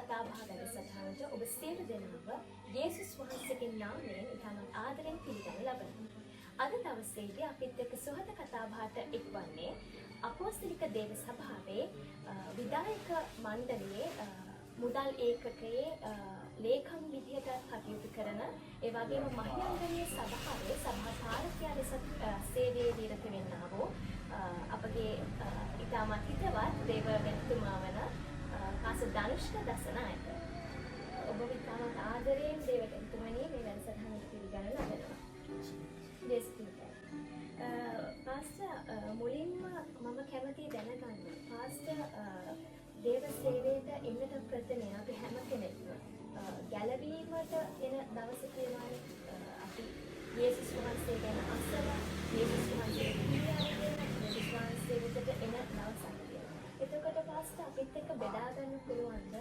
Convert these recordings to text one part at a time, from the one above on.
කතා බහ වැඩසටහනට ඔබ සියලු දෙනාව යේසුස් වහන්සේගේ නාමයෙන් ඉතාමත් ආදරෙන් පිළිගනු ලබනවා. අද දවසේදී අපිත් එක්ක සුහද කතා බහට එක්වන්නේ අපෝස්තලික දේව සභාවේ විධායක මණ්ඩලයේ මුදල් ඒකකයේ ලේකම් විදිහට කටයුතු කරන ඒ වගේම මහියංගනීය සභාවේ සභාකාරකයා ලෙස සේවයේ නිරත වෙන්නා වූ අපගේ ඉතාමත් හිතවත් දේව ගැතුමා වන කාස ධනුෂ්ක දසනායක ඔබ ඉතාමත් ආදරයෙන් දේව ගැතුමනි මේ වැඩසටහනට පිළිගනු ලබනවා. පාස්ටර් මුලින්ම මම කැමතියි දැනගන්න පාස්ටර් දේව සේවයට එන්නට ප්‍රථමයෙන් අපි හැම කෙනෙක්ම ගැලවීමට එන දවස කියනවානේ අපි යේසුස් වහන්සේ ගැන අසලා යේසුස් වහන්සේ යේසුස් වහන්සේ වෙතට එන දවසක් කියලා. එතකොට පාස්ටර් අපිත් එක්ක බෙදා ගන්න පුළුවන්ද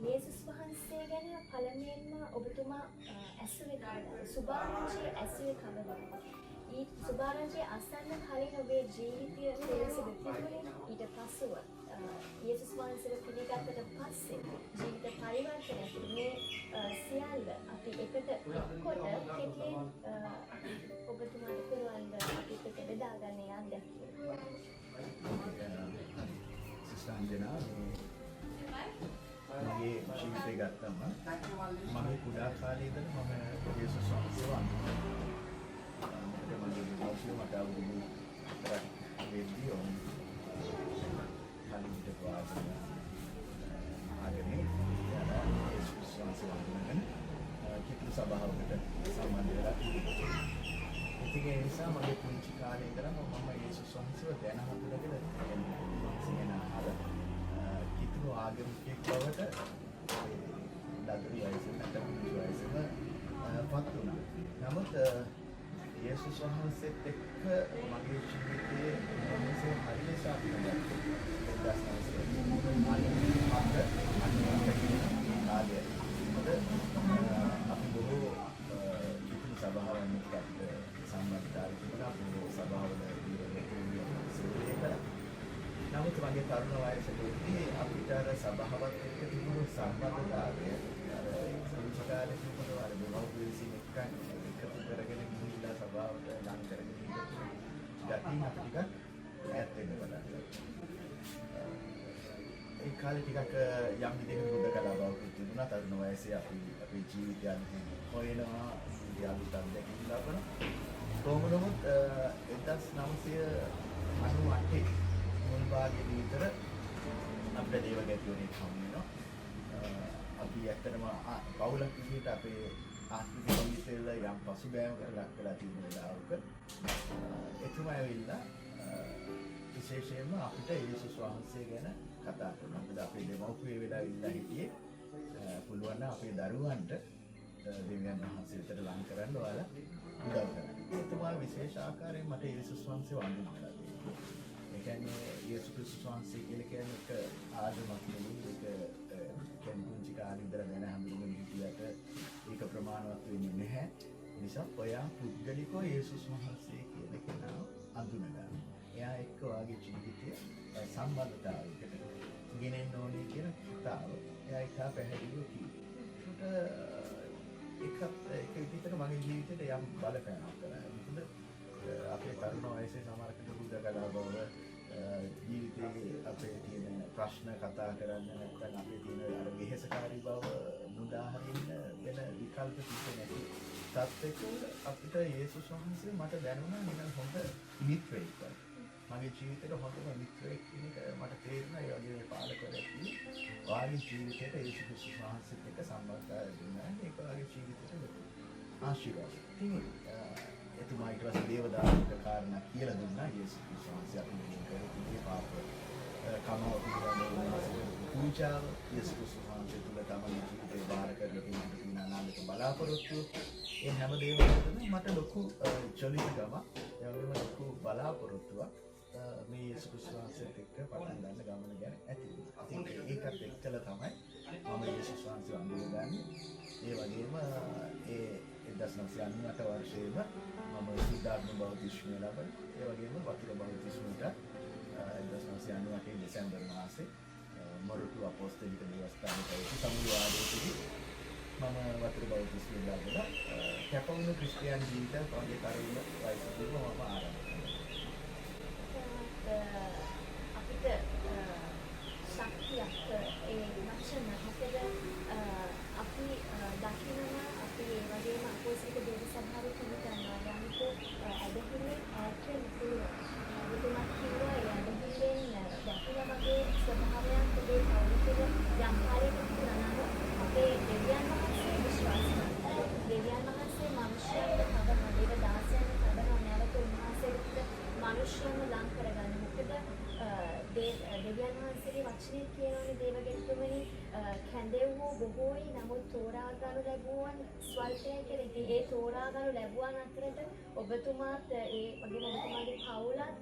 යේසුස් වහන්සේ ගැන පළමුවෙන්ම ඔබතුමා ඇසුවේ කවදාද? සුභාරංචිය ඇසුවේ කවදාද? ඊට සුභාරංචිය අසන්න කලින් ඔබේ ජීවිතය පිළිසිදු තිබුණේ ඊට පස්සෙව යේසුස් වහන්සේව පිළිගත්තට පස්සේ ජීවිත පරිවර්තනය මේ සියල්ල අපි එකට එක්කොට කෙටි ඔබතුමාට පුළුවන් ද අපිට බෙදා ගන්න අත්දැකීම. සිස්ටර් මගේ ජීවිතය ගත්තම මම කුඩා කාලේ ඉඳන් මම යේසුස් වහන්සේව අඳුනගත්තා. මගේ දෙමව්පියෝ මට අවුරුදු 4ක් වෙද්දී කලින්ට වාසන ආගමේ යේසුස් වහන්සේ අඳුනගෙන කිතුල් සභාවකට සම්බන්ධ වෙලා තිබුණා. ඉතින් ඒ නිසා මගේ පුංචි කාලේ ඉඳලා මම යේසුස් වහන්සේව දැන හඳුනගෙන සිංහන අහල කිතුල් ආගමිකයෙක් බවට ලදරු වයසේ නැත්නම් වයසේම පත් වුණා. නමුත් යේසුස් වහන්සේත් එක්ක මගේ ජීවිතයේ මොනසේ හරිය සාපේක්ෂව අපි බොහෝ කිතුල් සභාවන් එක්ක සම්බන්ධතාවය තිබුණා. අපේ සභාවල සේවය කළා. නමුත් මගේ තරුණ වයසේදී අපිට අර සභාවත් එක්ක තිබුණු සම්බන්ධතාවය අර සංස්කාරයේ තිබුණු අර දෙමව්පියෝ විසින් එකතු කරගෙන ගිහිල්ලා සභාවට ලං කරගෙන ඉඳන් අපිට ඈත් වෙන්න පටන් ගත්තා. ඒ කාලේ ටිකක් යම් විදිහකට හොදකලා බවක් තිබුණා. තරුණ වයසේ අපි අපේ ජීවිතය හොයනවා යාළුත් අත්දැකීම් ලබන. කොහොම නමුත් 1998 මුල් භාගයේ විතර අපේ දේව ගැතියෝනේ හමු වෙනවා. අපි ඇත්තටම පවුලක් විදිහට අපේ ආත්මික ජීවිතවල යම් පසුබෑමකට ලක් වෙලා තියෙන වෙලාවක එතුමා ඇවිල්ලා විශේෂයෙන්ම අපිට යේසුස් වහන්සේ ගැන කතා කරනවා. මොකද අපේ දෙමව්පියෝ වෙලා ඉඳලා හිටියේ පුළුවන් නම් අපේ දරුවන්ට දෙවියන් වහන්සේ වෙතට ලං කරන්න ඔයාලා උදව් කරන්න. එතුමා විශේෂ ආකාරයෙන් මට යේසුස් වහන්සේව අඳුනගලා දෙනවා. ඒ කියන්නේ යේසුස් ක්‍රිස්තුස් වහන්සේ කියලා කියන්නේ එක ආගමක් නෙවෙයි. ඒක කෙනෙකුන්චි කාලේ ඉඳලා දැන හඳුනගෙන හිටියට ඒක ප්‍රමාණවත් වෙන්නේ නැහැ. ඒ නිසා ඔයා පුද්ගලිකව යේසුස් වහන්සේ කියන කෙනා අඳුනගන්න. එයා එක්ක ඔයාගේ ජීවිතය සම්බන්ධතාවයකට ගෙනෙන්න ඕනේ කියන කතාව එයා එක පැහැදිලිව කිව්වා. ඒක විදිහට මගේ ජීවිතේට යම් බලපෑමක් කරා. මොකද අපේ තරුණ වයසේ සමහරකට බුද්ධකලා බව ජීවිතයේ අපේ තියෙන ප්‍රශ්න කතා කරන්න නැත්නම් අපේ තියෙන අර වෙහෙසකාරී බව මුදා හරින්න වෙන විකල්ප කිසි නැති තත්ත්වයක අපිට යේසුස් වහන්සේ මට දැනුණා නිකන් හොඳ මිත්‍රයෙක් වගේ. මගේ ජීවිතේට හොඳම මිත්‍රයෙක් කෙනෙක් මට තේරුණා. ඒ වගේ පාලකයෙක් වාගේ ජීවිතේට යේසුස් වහන්සේත් එක්ක සම්බන්ධතාවය දුන්නා. ඒක වාගේ ජීවිතේට ලොකු ආශිර්වාදයක්. ඉතින් එතුමා ඊට පස්සේ දේවදාසික කාරණා කියලා දුන්නා. යේසුස් වහන්සේ අපි කරේ පාප කමාව පිළිබඳව පූජාව යේසුස් වහන්සේ තුල තමයි ජීවිතේ බාර කරගෙන තියෙන අනාගත බලාපොරොත්තු. ඒ හැම දෙයක්ම මට ලොකු චලිතකමක්, ඒ වගේම ලොකු බලාපොරොත්තුවක් මේ යේසුස් වහන්සේත් එක්ක පටන් ගන්න ගමන ගැන ඇති වුණා. ඉතින් ඒකත් එක්කලා තමයි මම යේසුස් වහන්සේ අඳුනගන්නේ. ඒ වගේම ඒ 1998 වර්ෂයේම මම සුද්ධාත්ම බෞද්ධිස්මය ලබන. ඒ වගේම වතුර බෞද්ධිස්මයට 1998 දෙසැම්බර් මාසේ මොරටු කටයුතු අපොස්තලික දේවස්ථානයේ පැවති සමුළු ආලෝකයේදී මම වතුර බෞද්ධ විද්‍යාලවල කැපවුණු ක්‍රිස්තියානි ජීවිතයක් වගේ කරුණ වයසදී මම ආරම්භ කළා. අපිට ශක්තියක් ඒ වචන මොකද අපි දකිනවා අපි ඒ වගේම අපෝසලික දේව සභාවේ පිළිගන්නවා යම්කෝ ඇදහිල්ලෙන් ඈත් වෙන්න පුළුවන්. ඔබතුමා කිව්වා ඒ ඇදහිල්ලෙන් දැකින වගේ ස්වභාවයන් ඔබේ පවුල තුළ යම් කාලයක තිබුණා නම් අපේ දෙවියන් වහන්සේ විශ්වාසයි. දෙවියන් වහන්සේ මනුෂ්‍යයන්ට කවම දේව දාසයන්ට කවම නැවත උන්වහන්සේට මනුෂ්‍යයන්ව ලං කරගන්න. මොකද දෙවියන් වහන්සේගේ වචනේ කියනෝනේ දේවගෙතුමනි කැඳෙව්වෝ බොහෝයි නමුත් තෝරා ගන්නු ලැබුවන් ස්වල්පය කියලා. ඉතින් ඒ තෝරා ගන්නු ලැබුවන් අතරට ඔබතුමාත් ඒ වගේම ඔබතුමාගේ පවුලත්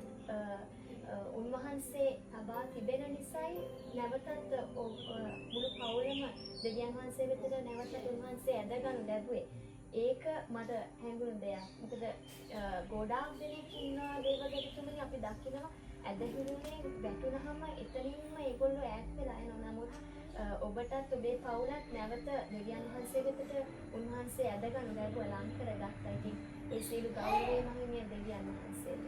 උන්වහන්සේ තබා තිබෙන නිසායි නැවතත් මුළු පවුලම දෙවියන් වහන්සේ වෙතට නැවතත් උන්වහන්සේ ඇදගනු ලැබුවේ. ඒක මට හැඟුණු දෙයක්. මොකද ගොඩාක් දෙනෙක් ඉන්නවා දේවගෙතුමනි අපි දකිනවා ඇදහිල්ලේ වැටුනහම එතනින්ම ඒගොල්ලෝ ඈත් වෙලා යනවා. නමුත් ඔබටත් ඔබේ පවුලත් නැවත දෙවියන් වහන්සේ වෙතට උන්වහන්සේ ඇදගනු ලැබුවා ලං කරගත්තා. ඉතින් ඒ සියලු ගෞරවය මහිමිය දෙවියන් වහන්සේට.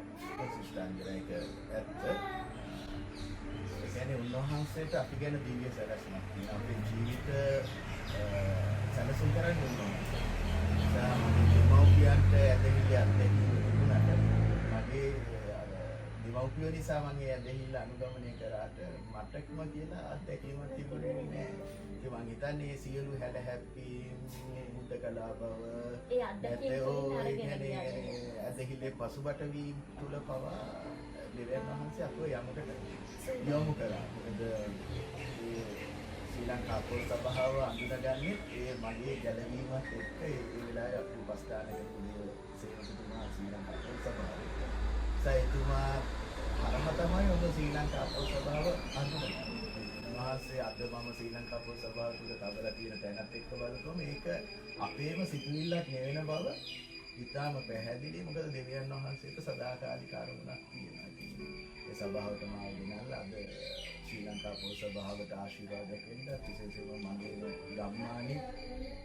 සිස්ටර්න්ගරේක ඇත්ත. ඒ කියන්නේ උන්වහන්සේට අපි ගැන දිව්‍ය සැලැස්මක් තියෙනවා. අපේ ජීවිත සැලසුම් කරන්නේ උන්වහන්සේ. දෙමව්පියන්ට ඇදහිල්ල අත්දැකීම තිබුණාට මගේ දෙමව්පියෝ නිසා මම ඒ ඇදහිල්ල අනුගමනය කරාට මටකම කියලා අත්දැකීමක් තිබුණේ නැහැ. ඉතින් මම හිතන්නේ මේ සියලු හැඩ හැප්පීම් බුද්ධ කලා බව ඒ අත්දැකීම් ඇදහිල්ලේ පසුබට වීම තුල පවා දෙවියන් වහන්සේ අපව යමකට යොමු කළා. මොකද ශ්‍රී ලංකා පොල් සභාව අඳුනගන්නේ ඒ මගේ ගැලවීමත් එක්ක ඒ වෙලාවේ අපි උපස්ථානයේ පුදේ සේවකතුමා ශ්‍රී ලංකා පොල් සභාවේ. සයිතුමා හරම තමයි ඔබ ශ්‍රී ලංකා පොල් සභාව අඳුනගන්නේ. උන්වහන්සේ අද මම ශ්‍රී ලංකා පොල් සභාව තුල තබලා තියෙන තැනත් එක්ක බලනකොට මේක අපේම සිතුවිල්ලක් නෙවෙන බව ඉතාම පැහැදිලි. මොකද දෙවියන් වහන්සේට සදාකාලික අරමුණක් තියෙනවා. ඒ සභාවට මාව ගෙනල්ලා අද ශ්‍රී ලංකා පොල් සභාවට ආශිර්වාද දෙන්න විශේෂයෙන්ම මගේ ගම්මානේ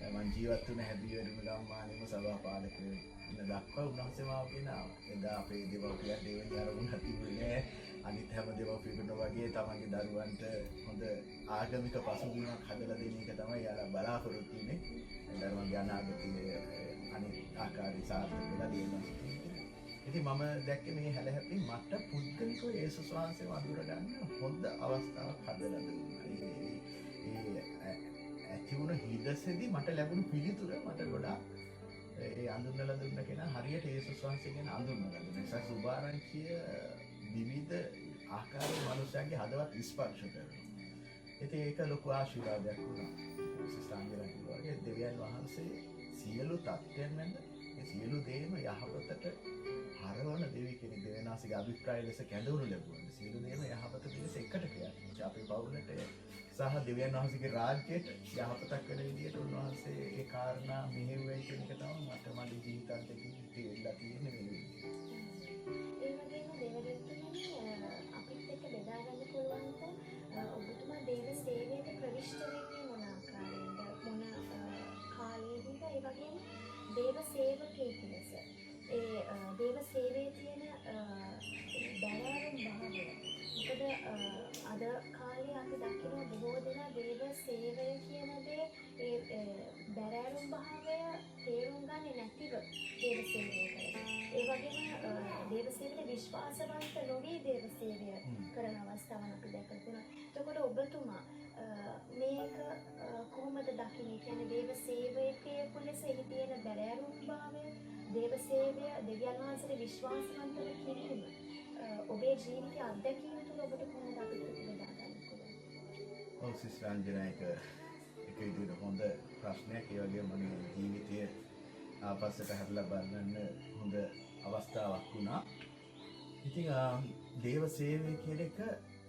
මම ජීවත් වුණ හැදිවැඩුම ගම්මානේම සභා පාලකයෝ ඉන්න දක්වා උන්වහන්සේ මාව ගෙනාවා. එදා අපේ දෙමව්පියන් දෙවෙනි අරමුණ තිබුණේ අනිත් හැම දෙමව්පියෙකුට වගේ තමන්ගේ දරුවන්ට හොඳ ආගමික පසුබිමක් හදලා දෙන එක තමයි යාලා බලාපොරොත්තු වෙන්නේ. දරුවන්ගේ අනාගතයේ අනිත් ආකාරي සාර්ථක වෙලා දෙනවා. ඉතින් මම දැක්කේ මේ හැලහැප්පි මට පුද්ගලිකව යේසුස් වහන්සේව අඳුර ගන්න හොඳ අවස්ථාවක් හදලා දුන්නා. ඒ ඇතිවුණ හිදසේදී මට ලැබුණු පිළිතුර මට ගොඩාක් ඒ අඳුනලා දුන්න කෙනා හරියට යේසුස් වහන්සේ ගැන අඳුනලා දුන්නා. නිසා සුභාරංචිය විවිධ ආකාරයේ මනුස්සයන්ගේ හදවත් ස්පර්ශ කරනවා. ඉතින් ඒක ලොකු ආශිර්වාදයක් වුණා. සිස්ටර්න්ගලා කිව්වා වගේ දෙවියන් වහන්සේ සියලු තත්ත්වයන් මැද ඒ සියලු දේම යහපතට හරවන දෙවි කෙනෙක්. දෙවියන්වහන්සේගේ අභිප්‍රාය ලෙස කැඳවනු ලැබුවා. සියලු දේම යහපත පිණිස එකට ක්‍රියාත්මක. අපේ පවුලට සහ දෙවියන් වහන්සේගේ රාජ්‍යයට යහපතක් වෙන විදිහට උන්වහන්සේ ඒ කාරණා මෙහෙවයි කියන එක තමයි මට මගේ ජීවිතාන්තයේ තියෙලා තියෙන්නේ මේ විදිහට. ඒ වගේම දේවදත්තමනි අපිත් එක්ක බෙදා ගන්න පුළුවන්ද ඔබතුමා දේව සේවයට ප්‍රවිෂ්ඨ වෙන්නේ මොන ආකාරයෙන්ද මොන කාලයේදීද ඒ වගේම දේව සේවකයෙක් ලෙස ඒ දේව සේවයේ තියෙන බැලෑරුම් භාවය. මොකද අද කාලේ අපි දකිනවා බොහෝ දෙනා දේව සේවය කියන දේ ඒ බැලෑරුම් භාවය තේරුම් ගන්නේ නැතිව දේව සේවය කරනවා. ඒ වගේම දේව සේවයට විශ්වාසවන්ත නොවී දේව සේවය කරන අවස්ථාවන් අපි දැකලා තියෙනවා. එතකොට ඔබතුමා මේක කොහොමද දකින්නේ? කියන්නේ දේව සේවකයෙකු ලෙස එහි තියෙන බැලෑරුම් භාවය, දේව සේවය, දෙවියන් වහන්සේට විශ්වාසවන්තව කිරීම ඔබේ ජීවිතයේ අත්දැකීම තුළ ඔබට කොහොමද අපිට බෙදා ගන්න පුළුවන්? ඔව් සිස්ටර්න්ගලා එක විදිහට හොඳ ප්‍රශ්නයක්. ඒ වගේම මගේ ජීවිතයේ ආපස්සට හැරලා බලන්න හොඳ අවස්ථාවක් වුණා. ඉතින් දේව සේවය කියන එක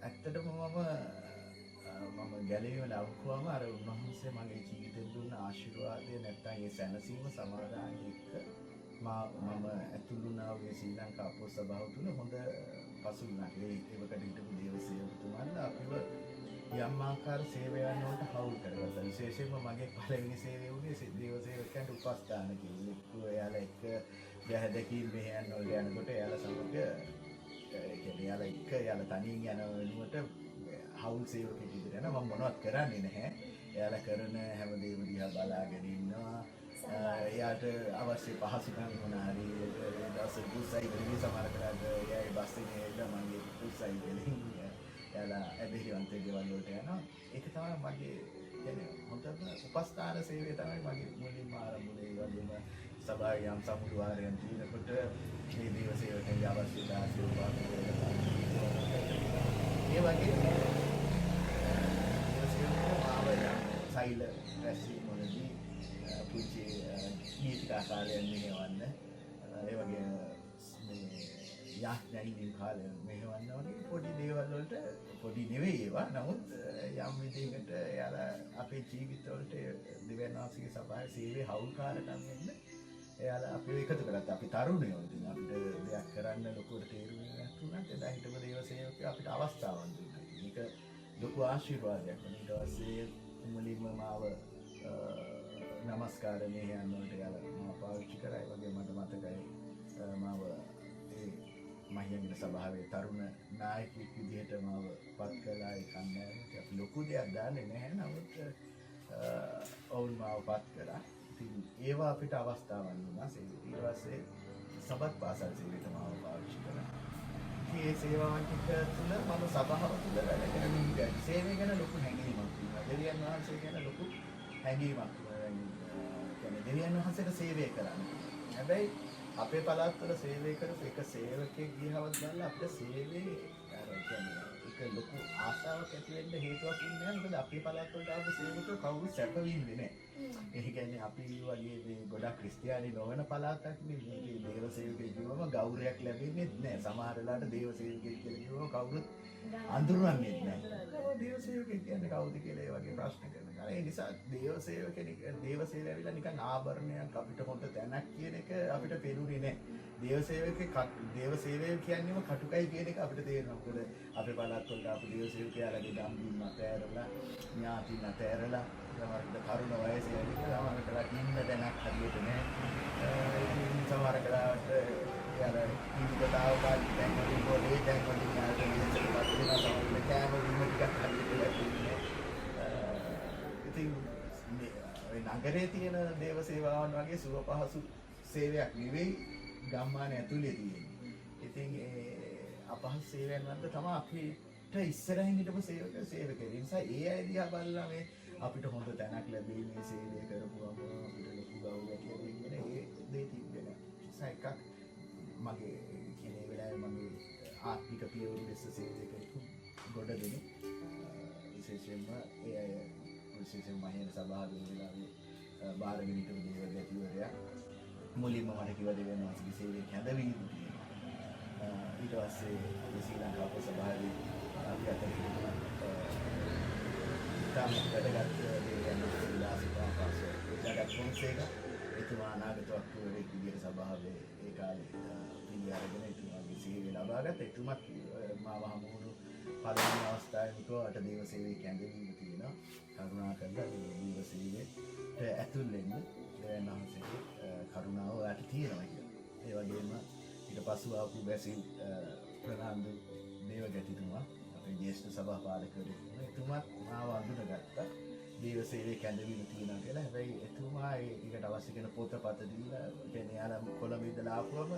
ඇත්තටම මම ගැලවීම ලැබුවාම අර උන්වහන්සේ මගේ ජීවිතේ දුන්න ආශිර්වාදය නැත්තම් ඒ සැනසීම සමාදානය එක්ක මම ඇතුළුනා වූ ශ්‍රී ලංකා පොල් සභාව තුළ හොඳ පසුබිමක් ඒවකට හිටපු දේව සේවකතුමන්ලා අපිව යම් ආකාර සේවයන් වලට හවුල් කරගත්තා. විශේෂයෙන්ම මගේ පළවෙනි සේවය වුණේ දේව සේවකයන්ට උපස්ථාන කියලා. එයාලා එක්ක දැහැදකින් මෙහෙයන් වලට යනකොට එයාලා සමග එයාලා එක්ක එයාලා තනියෙන් යන වෙනුවට හවුල් සේවකෙක් විදිහට යනවා. මම මොනවත් කරන්නේ නැහැ. එයාලා කරන හැමදේම දිහා බලාගෙන ඉන්නවා. එයාට අවශ්‍ය පහසුකම් මොනාරි දවස් පුසයි ගිහින් සමහර කරාට එයාගේ බස් එකේ ඇවිල්ලා මගේ පුසයි ගෙලින් එයාලා ඇදහිලිවන්ත ගෙවල් වලට යනවා. ඒක තමයි මගේ කියන්නේ හොඳම උපස්ථාන සේවය තමයි මගේ මුලින්ම ආරම්භුනේ. ඒ වගේම සභාවේ යම් සමුළු වාරයන් තියෙනකොට මේ දේව සේවකයන්ගේ අවශ්‍යතාවය සිවුපාන කරලා ඒ වගේ දේව සේවකයෝ ආවයන් සෛල රැස්වීම වලදී පුංචි ගීතිකා කාලයන් මෙහෙවන්න ඒ වගේ මේ යාඥායින් කාලය මෙහෙවන්න වගේ පොඩි දේවල් වලට පොඩි නෙවෙයි ඒවා. නමුත් යම් විදිහකට එයාලා අපේ ජීවිතවලට දෙවියන් වහන්සේගේ සභාවේ සේවයේ හවුල්කාරකම් වෙන්න එයාලා අපිව එකතු කරගත්තා. අපි තරුණයෝ ඉතින් අපිට දෙයක් කරන්න ලොකුවට තේරුන්නේ නැතුණත් එදා හිටපු දේව සේවකයෝ අපිට අවස්ථාවක් දුන්නා. මේක ලොකු ආශිර්වාදයක්. ඊට පස්සේ මුලින්ම මාව නමස්කාර මෙහෙයන් වලට යාලා මාව පාවිච්චි කරා. ඒ වගේ මට මතකයි මාව ඒ මහියන්ගේ සභාවේ තරුණ නායකයෙක් විදිහට මාව පත් කළා. ඒ කන්නේ අපි ලොකු දෙයක් දාන්නේ නැහැ. නමුත් ඔවුන් මාව පත් කළා. ඉතින් ඒවා අපිට අවස්ථාවක් දුන්නා. ඊට පස්සේ සබත් පාසල් සේවයට මාව පාවිච්චි කළා. මේ සේවාවන් ටික තුළ මම සභාව තුළ වැඩ කරමින් ඉඳලා සේවය ගැන ලොකු හැඟීමක් තිබුණා. දෙවියන් වහන්සේ ගැන ලොකු හැඟීමක් දෙවියන් වහන්සේට සේවය කරන්න. හැබැයි අපේ පළාත් වල සේවය කරපු එක සේවකයෙක් ගියවවත් බලලා අපේ සේවයේ අර කියන්නේ ඒක ලොකු ආශාවක් ඇති වෙන්න හේතුවක් ඉන්නේ නැහැ. මොකද අපේ පළාත් වලට ආපු සේවකයෝ කවුරුත් සැප විඳින්නේ නැහැ. ඒ කියන්නේ අපි වගේ මේ ගොඩක් ක්‍රිස්තියානි නොවන පළාතක් නේ මේ දේව සේවකයෙක් කිව්වම ගෞරවයක් ලැබෙන්නේ නැහැ. සමහර වෙලාවට දේව සේවකයෙක් කියලා කිව්වම කවුරුත් අඳුරන්නේ නැහැ. දේව සේවකයෙක් කියන්නේ කවුද කියලා ඒ වගේ ප්‍රශ්න කරනවා. ඒ නිසා දේව සේවකෙක් දේව සේවය ඇවිල්ලා නිකන් ආභරණයක් අපිට හොඳ තැනක් කියන එක අපිට පෙනුනේ නැහැ. දේව සේවකෙක් දේව සේවය කියන්නේම කටුකයි කියන එක අපිට තේරෙනවා. මොකද අපේ පළාත් වලට ආපු දේව සේවකයාලගේ දම්බින් නැතෑරලා ඥාති නැතෑරලා සමහරවිට තරුණ වයසේ ඇවිල්ලා සමහරකට ඉන්න තැනක් හරියට නැහැ. සමහර කරාට යාර ජීවිතාව කාලේ දැන් වලින් පොලේ දැන් වලින් යාට මේකත් වෙනවා. සමහරවිට කෑම බීම ටිකක් හරියට ලැබෙන්නේ නැහැ. ඉතින් මේ නගරේ තියෙන දේව සේවාවන් වගේ සුව පහසු සේවයක් නෙවෙයි ගම්මාන ඇතුලේ තියෙන්නේ. ඉතින් ඒ අපහසු සේවයන් වලට තමයි අපිට ඉස්සරහින් හිටපු සේවකයෝ. ඒ නිසා ඒ අය දිහා බලලා මේ අපිට හොඳ තැනක් ලැබෙයි මේ සේවය කරපුවම අපිට ලොකු ගෞරවයක් ලැබෙයි කියන ඒ දේ තිබෙනවා. ඒකක් මගේ කියන ඒ වෙලාවේ මගේ ආත්මික පියවර ලෙස සේවය කරපු ගොඩ දෙනෙක් විශේෂයෙන්ම ඒ අය විශේෂයෙන්ම මහියන් සභාවේ වෙලාවේ බාරගෙන හිටපු දේවදූතවරයා මුලින්ම මට කිව්වා දෙවියන් වහන්සේගේ සේවයේ කැඳවීම තියෙනවා. ඊට පස්සේ ශ්‍රී ලංකා සභාවේ අපි අතර තමයි වැඩගත් දෙවියන් වහන්සේලා සිතාපාසෝ ජගත් පොන්සේක එතුමා අනාගත වක්තවරයෙක් විදිහට සභාවේ ඒ කාලේ පිළි අරගෙන එතුමාගේ සේවය ලබාගත්. එතුමත් මාව හමු වුණු පළවෙනි අවස්ථාවේ මුතුවට දේව සේවයේ කැඳවීම තියෙනවා. කරුණා කරලා මේ දේව සේවයට ඇතුල් වෙන්න දෙවියන් වහන්සේගේ කරුණාව ඔයාලට තියෙනවා කියලා. ඒ වගේම ඊට පස්සෙ ආපු බැසිල් ප්‍රනාන්දු දේවගැතිතුමා අපේ ජ්‍යෙෂ්ඨ සභාපාලකවරයෙක් වුණා. එතුමාත් මාව අඳුනගත්තා. දේව සේවයේ කැඳවීම තියෙනවා කියලා. හැබැයි එතුමා ඒකට අවශ්‍ය කරන පොතපත දීලා කියන්නේ යාලා කොළඹ ඉඳලා ආපුවම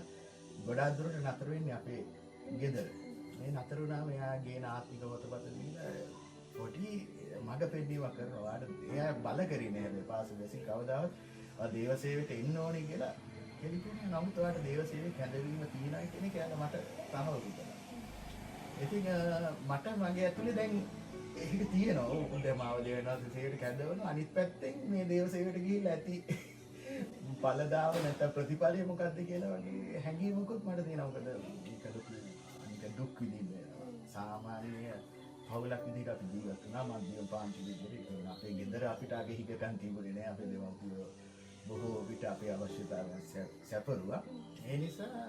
ගොඩාක් දුරට නතර වෙන්නේ අපේ ගෙදර. මේ නතර වුණාම එයා ගේන ආත්මික පොතපත දීලා පොඩි මඟ පෙන්නීමක් කරනවා. වාට එයා බල කරේ නැහැ හැබැයි පාසල් වැසින් කවදාවත් දේව සේවයට එන්න ඕනේ කියලා කෙලිකුනේ. නමුත් ඔයාලට දේව සේවයේ කැඳවීම තියෙනවා කියන එක යාලා මට තහවුරු කළා. ඉතින් මට මගේ ඇතුලේ දැන් ඒක තියෙනවා. උන්ට මාව දෙවනවා සේවයට කැඳවනවා. අනිත් පැත්තෙන් මේ දේව සේවයට ගිහිල්ලා ඇති ඵලදාව නැත්නම් ප්‍රතිඵලය මොකද්ද කියලා වගේ හැඟීමකුත් මට තියෙනවා. මොකද මේක දුක් විඳින්න සාමාන්‍ය පවුලක් විදිහට අපි ජීවත් වුණා. මධ්‍යම පාන්ති විදිහට අපේ ගෙදර අපිට ආගේ හිගකන් තිබුණේ නෑ. අපේ දෙමව්පියෝ බොහෝ විට අපේ අවශ්‍යතාවයන් සැපරුවා. ඒ නිසා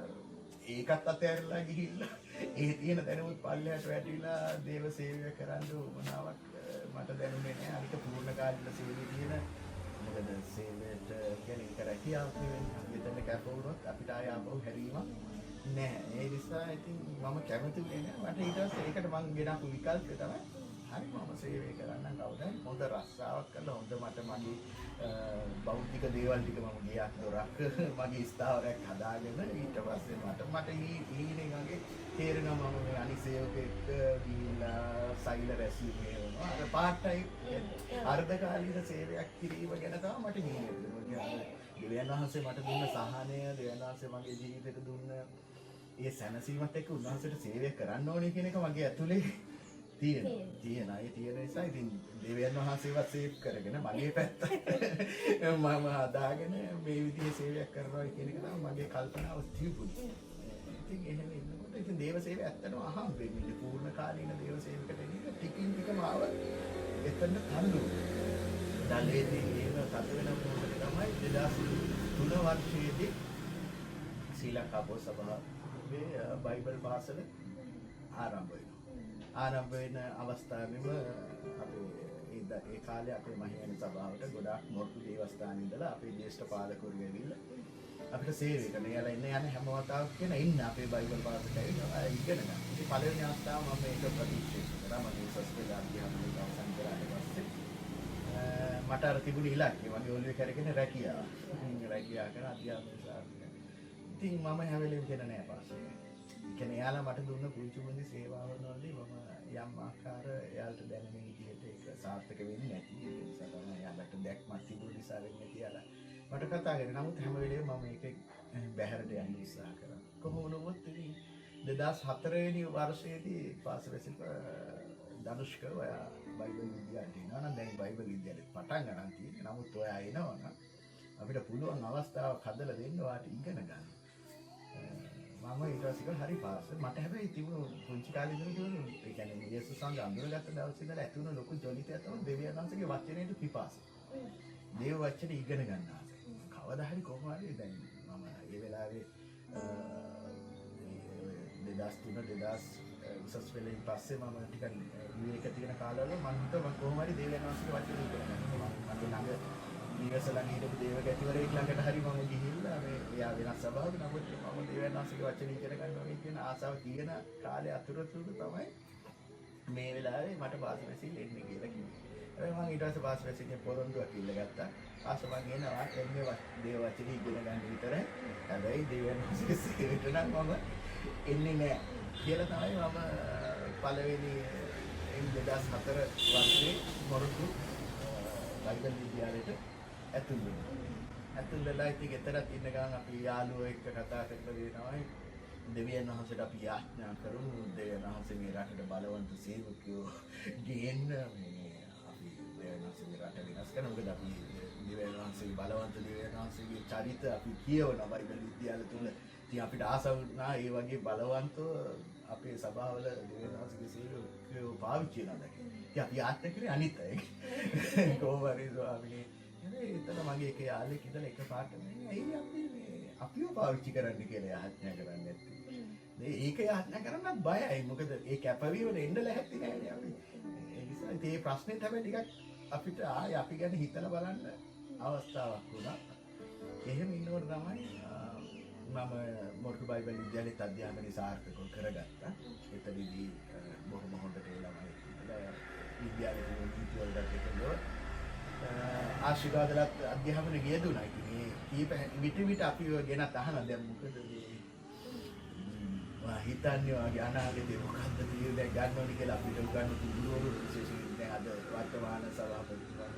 ඒකත් අතහැරලා ගිහිල්ලා ඒ තියෙන දැනුමත් පල්ලෙහාට වැටිලා දේව සේවය කරන්න උවමනාවක් මට දැනුනේ නෑ. අනික පූර්ණ කාලීන සේවයේ තියෙන මොකද සේවයට කියන්නේ ඒක රැකියාවක් නෙවෙයි. මෙතන කැප වුණොත් අපිට ආය ආපහු හැරීමක් නෑ. ඒ නිසා ඉතින් මම කැමති වෙන්නේ මට ඊට පස්සේ ඒකට මම ගෙනාපු විකල්පය තමයි හරි මම සේවය කරන්න කවුරුයි හොඳ රස්සාවක් කරලා හොඳ මට මගේ භෞතික දේවල් ටික මම ගියක් දොරක් මගේ ස්ථාවරයක් හදාගෙන ඊට පස්සේ මට ඊනේ මගේ තේරෙනවා මම මේ අනිත් සේවකෙක් ගිහිල්ලා සෛල රැසීමේ වුණා අර පාර්ට් ටයිම් අර්ධකාලීන සේවයක් කිරීම ගැන තමයි මට හිතෙන්නේ. දෙවියන් වහන්සේ මට දුන්න සහනය, දෙවියන් වහන්සේ මගේ ජීවිතේට දුන්න ඒ සැනසීමත් එක්ක උන්වහන්සේට සේවය කරන්න ඕනේ කියන එක මගේ ඇතුලේ තියෙන නිසා ඉතින් දෙවියන් වහන්සේවත් සේව් කරගෙන මගේ පැත්ත මම හදාගෙන මේ විදිහේ සේවයක් කරනවා කියන එක තමයි මගේ කල්පනාව තිබුණේ. ඉතින් එහෙම ඉන්නකොට ඉතින් දේව සේවය ඇත්තටම අහම් වෙන්නේ පූර්ණ කාලීන දේව සේවකට එන්නේ ටිකින් ටික මාව එතන තල්ලු. දැලේදී ඒව තත් වෙන මොහොතේ තමයි 2003 වර්ෂයේදී ශ්‍රී ලංකා බෝ සභාවේ බයිබල් පාසල ආරම්භ වෙනවා. ආරම්භ වෙන අවස්ථාවෙම අපේ ඒ කාලේ අපේ මහියන සභාවට ගොඩාක් මොට්ටු දේවස්ථාන ඉඳලා අපේ ජ්‍යෙෂ්ඨ පාලකවරු ඇවිල්ලා අපිට සේවය කරන. එයාලා ඉන්න යන හැම වතාවක් කියන ඉන්න අපේ බයිබල් පාසලට ඇවිල්ලා ඉගෙන ගන්න. ඉතින් පළවෙනි අවස්ථාව මම මේක ප්‍රතික්ෂේප කරා. මම උසස් අධ්‍යාපනය අවසන් කරාට පස්සේ මට අර තිබුණ ඉලක්කය මගේ ඔළුවේ කරගෙන රැකියාව. රැකියාව කරන අධ්‍යාපනය සාර්ථක. ඉතින් මම හැම වෙලෙම කියන නෑ පාසලේ. කියන්නේ එයාලා මට දුන්න පුංචි පුංචි සේවාවන් වලදී මම යම් ආකාර එයාලට දැනෙන විදිහට ඒක සාර්ථක වෙන්නේ නැති. ඒ නිසා තමයි එයාලට දැක්මක් තිබුණ නිසා වෙන්නේ නැති යාලා මට කතා කරේ. නමුත් හැම වෙලේම මම ඒක බැහැරට යන්න උත්සාහ කරා. කොහොම වුණත් ඉතින් 2004 වෙනි වර්ෂයේදී පාසලෙසිට ධනුෂ්ක ඔයා බයිබල් විද්‍යාලයට එනවා නම් දැන් බයිබල් විද්‍යාලෙත් පටන් ගන්න තියෙන්නේ. නමුත් ඔයා එනවා නම් අපිට පුළුවන් අවස්ථාවක් හදලා දෙන්න ඔයාට ඉගෙන ගන්න. මම ඊට පස්සේ හරි පාස් මට හැබැයි තිබුණු පුංචි කාලේ ඉඳන් තිබුණු ඒ කියන්නේ යේසුස් සංඝ අඳුරගත්ත දවසේ ඉඳලා ඇති වුණ ලොකු ජොලිතයක් තමයි දෙවියන් වහන්සේගේ වචනයට පිපාස. දේව වචනේ ඉගෙන ගන්න ආස. කවදා හරි කොහොම හරි දැන් මම ඒ වෙලාවේ 2003 උසස් පෙළෙන් පස්සේ මම ටිකක් විවේක තියෙන කාලවල මම හිතුවා මම කොහොම හරි දෙවියන් වහන්සේගේ වචනේ ඉගෙන ගන්න. මගේ ළඟ නිවසලන් හිටපු දේවගැතිවරයෙක් ළඟට හරි මම ගිහිල්ලා මේ එයා වෙනස් ස්වභාවයක නමුත් මම දෙවියන් වහන්සේගේ වචනේ ඉගෙන ගන්න ඕනේ කියන ආසාව තියෙන කාලේ අතුරුතුරු තමයි මේ වෙලාවේ මට පාසලෙසින් එන්නේ කියලා කිව්වේ. මම ඊට පස්සේ පාසලෙසින් පොරොන්දුවක් ඉල්ලගත්තා. ආසම මම එනවා එන්නේ දේව වචනේ ඉගෙන ගන්න විතරයි. හැබැයි දෙවියන් වහන්සේගේ සේවයට නම් මම එන්නේ නැහැ කියලා තමයි මම පළවෙනි 2004 වර්ෂයේ මොරටු බයිබල් විද්‍යාලයට ඇතුල් වෙනවා. ඇතුල් වෙලා ඉතින් එතරම් ඉන්න ගමන් අපි යාළුවෝ එක්ක කතා කරලා වෙනවා. දෙවියන් වහන්සේට අපි යාඥා කරමු. දෙවියන් වහන්සේ මේ රටට බලවන්ත සේවකයෝ ගේන්න මේ අපි දෙවියන් වහන්සේගේ රට වෙනස් කරන මොකද අපි දෙවියන් වහන්සේගේ බලවන්ත දෙවියන් වහන්සේගේ චරිත අපි කියවන බයිබල් විද්‍යාල තුල. ඉතින් අපිට ආසාව වුණා ඒ වගේ බලවන්තව අපේ සභාවල දෙවියන් වහන්සේගේ සේවකයෝ පාවිච්චි කරනවා. ඉතින් අපි යාඥා කරේ අනිත් අය. කොහොම හරි ස්වාමීනි එතන මගේ එක යාළුවෙක් ඉඳලා එක පාට ඇයි අපි මේ අපිව පාවිච්චි කරන්න කියලා යාඥා කරන්නේ නැත්තේ. ඒක යාඥා කරන්න බයයි. මොකද ඒ කැපවීමට එන්න ලැහැත්ති නෑනේ අපි. ඒ නිසා ඉතින් මේ ප්‍රශ්නේ තමයි ටිකක් අපිට ආයේ අපි ගැන හිතලා බලන්න අවස්ථාවක් වුණා. එහෙම ඉන්නකොට තමයි මම මොරටු බයිබල් විද්‍යාලයේ අධ්‍යාපනය සාර්ථකව කරගත්තා. එතනදී බොහොම හොඳට ඒ ළමයි විද්‍යාලයේ නීති වලට එකලෝ ආශිර්වාදලත් අධ්‍යාපනය ගෙදුණා. ඉතින් මේ කීප විට අපි ගෙනත් අහන දැන් මොකද මේ හිතන්නේ වගේ අනාගතේ මොකද්ද තීරණයක් ගන්න ඕනේ කියලා අපිට උගන්වපු ගුරුවරු විශේෂයෙන් දැන් අද වර්තමාන සභාපති වන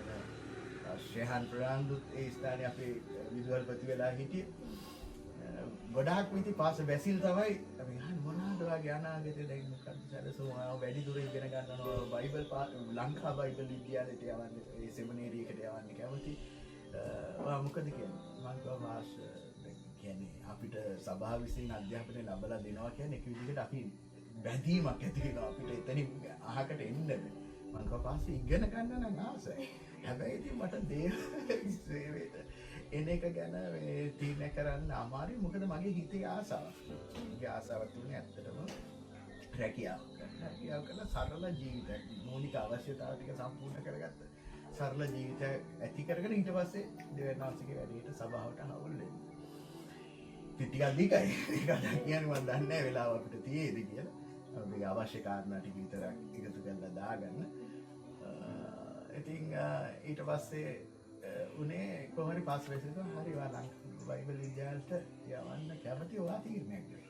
ශ්‍රේහන් ප්‍රාන්දුත් ඒ ස්ථානයේ අපේ විදුහල්පති වෙලා හිටියේ. ගොඩාක් විදි පාස බැසිල් තමයි අපි අහන්නේ මොනවාද වගේ අනාගතේ දැන් මොකක්ද සැලසුම වැඩි දුර ඉගෙන ගන්නවා බයිබල් ලංකා බයිබල් විද්‍යාලයට යවන්න ඒ සෙමිනේරි එකට යවන්න කැමති මොකද කියන්නේ මම කිව්වා කියන්නේ අපිට සභාව විසින් අධ්‍යාපනය ලැබලා දෙනවා කියන්නේ එක විදිහකට අපි බැඳීමක් ඇති වෙනවා අපිට එතනින් අහකට එන්න මම කිව්වා පාස් ඉගෙන ගන්න නම් ආසයි හැබැයි ඉතින් මට දේව සේවයට එන එක ගැන මේ තීරණය කරන්න අමාරුයි. මොකද මගේ හිතේ ආසාවක්. මගේ ආසාවක් තුනේ ඇත්තටම රැකියාව කරලා සරල ජීවිතයක් මූලික අවශ්‍යතාව ටික සම්පූර්ණ කරගත්ත සරල ජීවිතයක් ඇති කරගෙන ඊට පස්සේ දෙවනාසිකේ වැඩේට සභාවට හවුල් වෙන්න. ටිකක් දීකයි. ඒක කියන්නේ මම දන්නේ නැහැ වෙලාව අපිට තියෙයිද කියලා. මේ අවශ්‍ය කාරණා ටික විතරක් එකතු කරලා දාගන්න. ඉතින් ඊට පස්සේ උනේ කොහොමරි පාස් වෙසෙද හරි වාලං බයිබල් විද්‍යාලයට යවන්න කැමති ඔයා තීරණයක් කළා.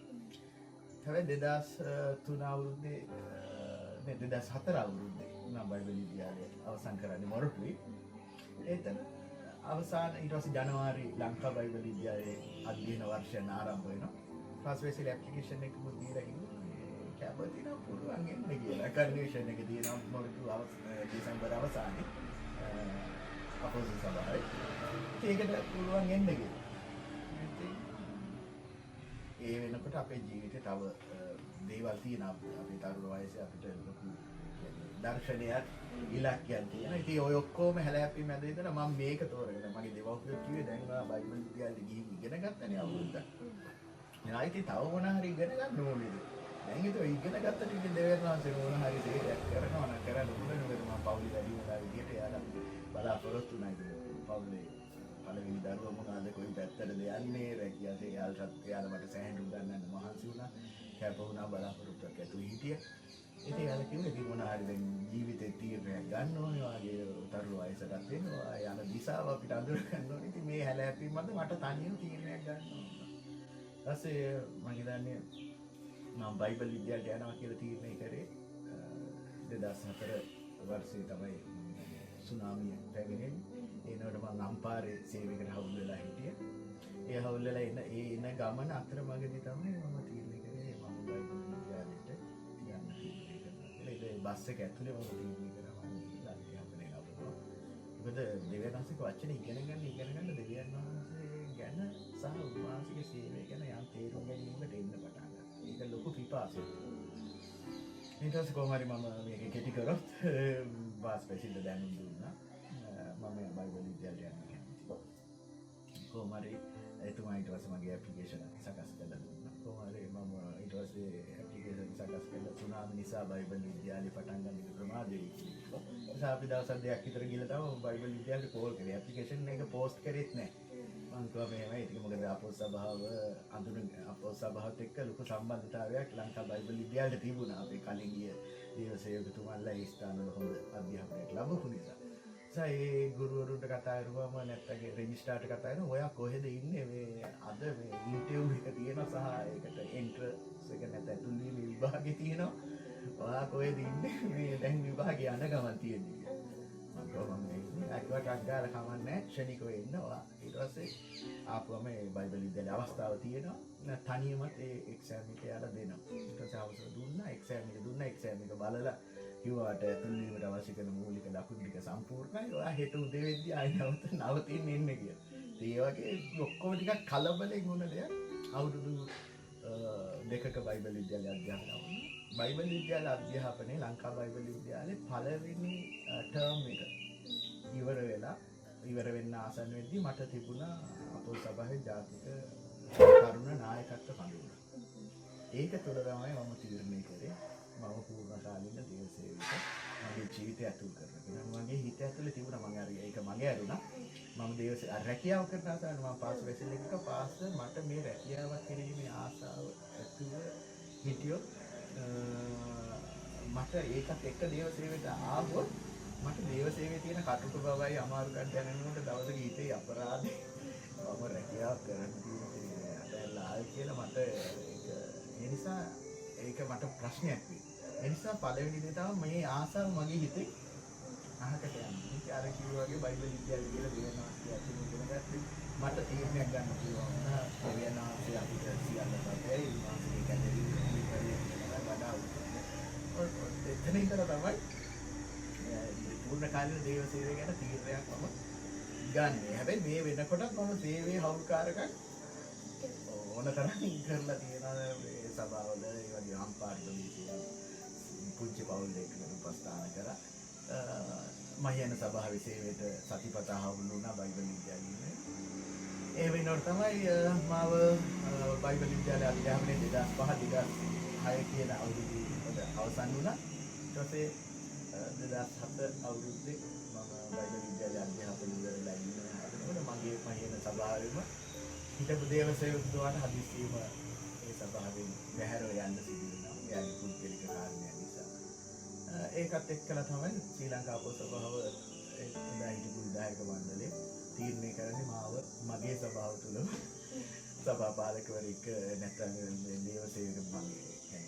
හැබැයි 2003 අවුරුද්දේ 2004 අවුරුද්දේ මම බයිබල් විද්‍යාලය අවසන් කරන්නේ මොරටුවේ. එතන අවසාන ඊට පස්සේ ජනවාරි ලංකා බයිබල් විද්‍යාලයේ අධ්‍යයන වර්ෂය ආරම්භ වෙනවා. ෆස්ට් වෙසෙල් ඇප්ලිකේෂන් එක දීලා ඉන්නේ. කැමති නම් පුළුවන් එන්න කියලා. කන්ඩිෂන් එක දිනන මොරටු දෙසැම්බර් අවසානයේ අපෝසිට් සභාවේ. ඒකට පුළුවන් එන්න කියලා. ඒ වෙනකොට අපේ ජීවිතේ තව දේවල් තියෙනවා. අපේ තරුණ වයසේ අපිට ලොකු දර්ශනයක් ඉලක්කයක් තියෙනවා. ඉතින් ඔය ඔක්කොම හැලහැප්පි මැද ඉඳලා මම මේක තෝරගෙන මගේ දෙවොල්පියෝ කිව්වේ දැන් ඔයා බයිබල් විද්‍යාලේ ගිහින් ඉගෙන ගත්තනේ අවුරුද්දක්. එනවා ඉතින් තව මොන හරි ඉගෙන ගන්න ඕනේද? දැන් ඒක ඉගෙන ගත්තට ඉතින් දෙවියන්වහන්සේ මොන හරි දෙයක් කරනවා නම් කරන්න ඕනේ. මොකද මම පවුලේ වැඩි වෙලා විදියට යාලා බලාපොරොත්තු නැහැ. පවුලේ පළවෙනි දරුවා මොනවාද කොයි පැත්තටද යන්නේ රැකියාවේ යාළුවා මට සෑහෙන උගන්වන්න මහන්සි වුණා. කැප වුණා බලාපොරොත්තුවක් ඇතුළේ හිටියා. ඉතින් යාළුවා කිව්වේ ඉතින් මොන හරි දැන් ජීවිතේ තීරණයක් ගන්න ඕනේ. වාගේ තරුණ වයසටත් වෙනවා. යන දිශාව අපිට අඳුර ගන්න ඕනේ. ඉතින් මේ හැලහැප්පීම් මත මට තනියම තීරණයක් ගන්න ඕනේ. ඊපස්සේ මම හිතන්නේ මම බයිබල් විද්‍යාලයට යනවා කියලා තීරණය කරේ 2004 වර්ෂයේ තමයි සුනාමිය පැමිණෙන්නේ. ඒනකොට මම අම්පාරේ සේවයකට හවුල් වෙලා හිටියා. ඒ හවුල් වෙලා එන ගමන අතරමඟදී තමයි මම තීරණය කරේ මම බයිබල් විද්‍යාලයට යන්න තීරණය කරනවා. ඒ බස් එක ඇතුලේ මම තීරණය කරා මම අධ්‍යාපනය ලබනවා. මොකද දෙවියන්වහන්සේගේ වචන ඉගෙන ගන්න දෙවියන් වහන්සේ ගැන සහ උන්වහන්සේගේ සේවය ගැන යම් තේරුම් ගැනීමකට එන්න පටන් ගත්තා. ඒක ලොකු පිපාසයක්. ඊට පස්සේ කොහොම හරි මම මේක කෙටි කරොත් වාස් පැසිල්ල දැනුම් දුන්නා. මම බයිබල් විද්‍යාලයට යන්න කැමතියි. කොහොම හරි එතුමා ඊට පස්සේ මගේ ඇප්ලිකේෂන් එක සකස් කරලා දුන්නා. කොහොම හරි මම ඊට පස්සේ ඇප්ලිකේෂන් සකස් කරලා සුනාමි නිසා බයිබල් විද්‍යාලේ පටන් ගන්න එක ප්‍රමාදයි කිව්වා. ඒසා අපි දවස් දෙකක් විතර ගිහලා තමයි බයිබල් විද්‍යාලේ කෝල් කරේ. ඇප්ලිකේෂන් එක පෝස්ට් කරෙත් නැහැ. මම කිව්වා මේවයි ඒක මොකද අපෝස් සභාව අපෝස් සභාවත් එක්ක ලොකු සම්බන්ධතාවයක් ලංකා බයිබල් විද්‍යාලයට තිබුණා. අපේ කලින් ගිය දේවසේවකතුමාලා ඒ ස්ථානවල හොඳ අධ්‍යාපනයක් ලැබපු නිසා. ඒ ගුරුවරුන්ට කතා කරුවම නැත්නම් රෙජිස්ට්‍රාර්ට කතා කරනවා ඔයා කොහෙද ඉන්නේ මේ අද මේ ඉන්ටර්විව් එක තියෙනවා සහ ඒකට එන්ට්‍රන්ස් එක නැත්නම් ඇතුළේ විභාගේ තියෙනවා ඔයා කොහෙද ඉන්නේ මේ දැන් විභාගේ යන ගමන් තියෙන්නේ මම කොහොමද ඉන්නේ අක්වට අග්ගාල කමන්නේ ක්ෂණිකව ඉන්න ඔයා ඊට පස්සේ ආපුවම මේ බයිබල් විද්‍යාලේ අවස්ථාව තියෙනවා තනියමත් ඒ එක්සෑම් එක යාලා දෙනවා ඊට පස්සේ අවසර දුන්නා එක්සෑම් එක බලලා කිව්වට ඇතුළේට අවශ්‍ය කරන මූලික ලකුණු ටික සම්පූර්ණයි. ඔයා හෙට උදේ වෙද්දී ආයෙ නවතින්න එන්න කියලා. ඒ වගේ ඔක්කොම ටිකක් කලබලෙන් වුණ දෙයක්. අවුරුදු දෙකක බයිබල් විද්‍යාලය අධ්‍යාපනය වුණා. බයිබල් විද්‍යාල අධ්‍යාපනයේ ලංකා බයිබල් විද්‍යාලයේ පළවෙනි ටර්ම් එක ඉවර වෙන්න ආසන්න වෙද්දී මට තිබුණා අපෝස් සභාවේ ජාතික තරුණ නායකත්ව කඳවුර. ඒක තුළ තමයි මම තීරණය කරේ මම පූර්ණ කාලීන දේව සේවයක මගේ ජීවිතය ඇතුල් කරගෙන මගේ හිත ඇතුලේ තිබුණා මම අර ඒක මගේ අරුණා මම දේව රැකියාව කරන ආසාවෙන් මම පාස් වෙසෙල් එකක පාස් මට මේ රැකියාවක් කිරීමේ ආසාව ඇතුව හිටියොත් මට ඒකත් එක්ක දේව සේවයට ආවොත් මට දේව සේවයේ තියෙන කටුක බවයි අමාරුකම් දැනෙනකොට දවසක හිතේ අපරාධේ මම රැකියාව කරන්න තියෙන්නේ අතල්ලා කියලා මට ඒ නිසා ඒක මට ප්‍රශ්නයක් වෙයි. ඒ නිසා පළවෙනි දේ තමයි මේ ආසාව මගේ හිතේ අහකට යන්නේ. ඒක අර කිව්වා වගේ බයිබල් විද්‍යාලේ කියලා දෙනවා කියලා ඉගෙන ගත්තේ මට තීරණයක් ගන්න පුළුවන්. දෙවියන්වහන්සේ අපිට සියල්ල තමයි මානසික කැදෙන්නේ වඩා එතන ඉඳලා තමයි පූර්ණ කාලීන දේව සේවය ගැන තීරණයක් මම ගන්නෙ. හැබැයි මේ වෙනකොටත් මම සේවයේ හවුල්කාරකම් ඕනතරම් කරලා තියෙනවා මේ සභාවල ඒ වගේ අම්පාරි ප්‍රදේශයේ පුංචි පවුල් දෙකකට උපස්ථාන කරා මහියන සභාවේ සේවයට සතිපතා හවුල් වුණා බයිබල් විද්‍යාලයේ. ඒ වෙනකොට තමයි මාව බයිබල් විද්‍යාලය අධ්‍යාපනයේ 2005 2006 කියන අවුරුදු වල අවසන් වුණා. ඊට පස්සේ 2007 අවුරුද්දේ මම බයිබල් විද්‍යාලයේ අධ්‍යාපනය ඉවරලා ඉන්නේ. අදනකොට මගේ මහියන සභාවෙම හිටපු දේව සේවකතුමාට හදිස්සියම ඒ සභාවෙන් බැහැරව යන්න සිදු වෙනවා. එයාගේ පුද්ගලික කාරණයක් නිසා. ඒකත් එක්කලා තමයි ශ්‍රී ලංකා පොත් සභාව එදා හිටපු විධායක මණ්ඩලය තීරණය කරන්නේ මාව මගේ සභාව තුළම සභාපාලකවරයෙක් නැත්නම් දේවසේවක මගේ